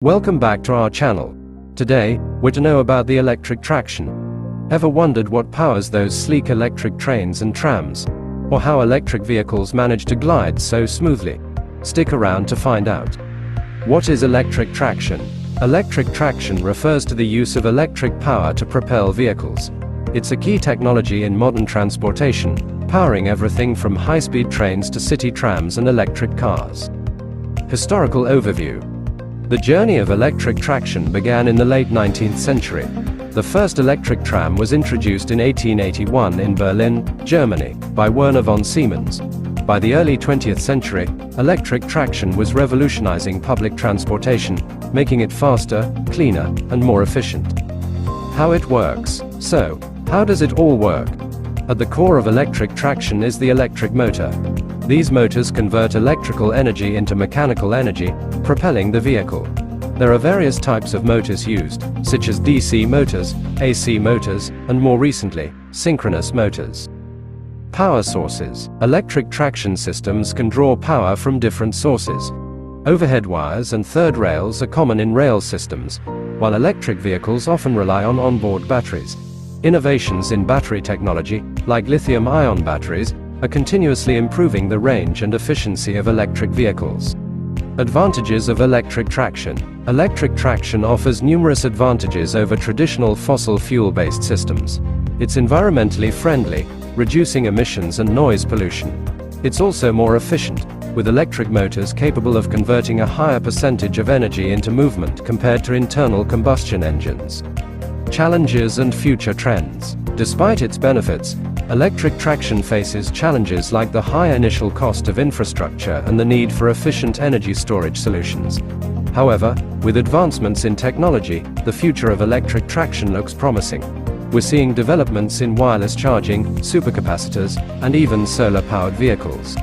Welcome back to our channel. Today, we're to know about the electric traction. Ever wondered what powers those sleek electric trains and trams? Or how electric vehicles manage to glide so smoothly? Stick around to find out. What is electric traction? Electric traction refers to the use of electric power to propel vehicles. It's a key technology in modern transportation, powering everything from high-speed trains to city trams and electric cars. Historical overview. The journey of electric traction began in the late 19th century. The first electric tram was introduced in 1881 in Berlin, Germany, by Werner von Siemens. By the early 20th century, electric traction was revolutionizing public transportation, making it faster, cleaner, and more efficient. How it works. So, how does it all work? At the core of electric traction is the electric motor. These motors convert electrical energy into mechanical energy, propelling the vehicle. There are various types of motors used, such as DC motors, AC motors, and more recently, synchronous motors. Power sources. Electric traction systems can draw power from different sources. Overhead wires and third rails are common in rail systems, while electric vehicles often rely on onboard batteries. Innovations in battery technology, like lithium-ion batteries, are continuously improving the range and efficiency of electric vehicles. Advantages of electric traction. Electric traction offers numerous advantages over traditional fossil fuel-based systems. It's environmentally friendly, reducing emissions and noise pollution. It's also more efficient, with electric motors capable of converting a higher percentage of energy into movement compared to internal combustion engines. Challenges and future trends. Despite its benefits, electric traction faces challenges like the high initial cost of infrastructure and the need for efficient energy storage solutions. However, with advancements in technology, the future of electric traction looks promising. We're seeing developments in wireless charging, supercapacitors, and even solar-powered vehicles.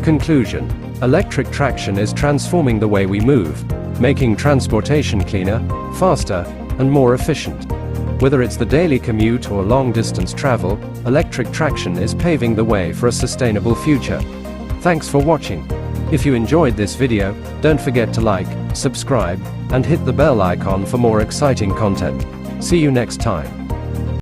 Conclusion. Electric traction is transforming the way we move, making transportation cleaner, faster, and more efficient. Whether it's the daily commute or long-distance travel, electric traction is paving the way for a sustainable future. Thanks for watching. If you enjoyed this video, don't forget to like, subscribe, and hit the bell icon for more exciting content. See you next time.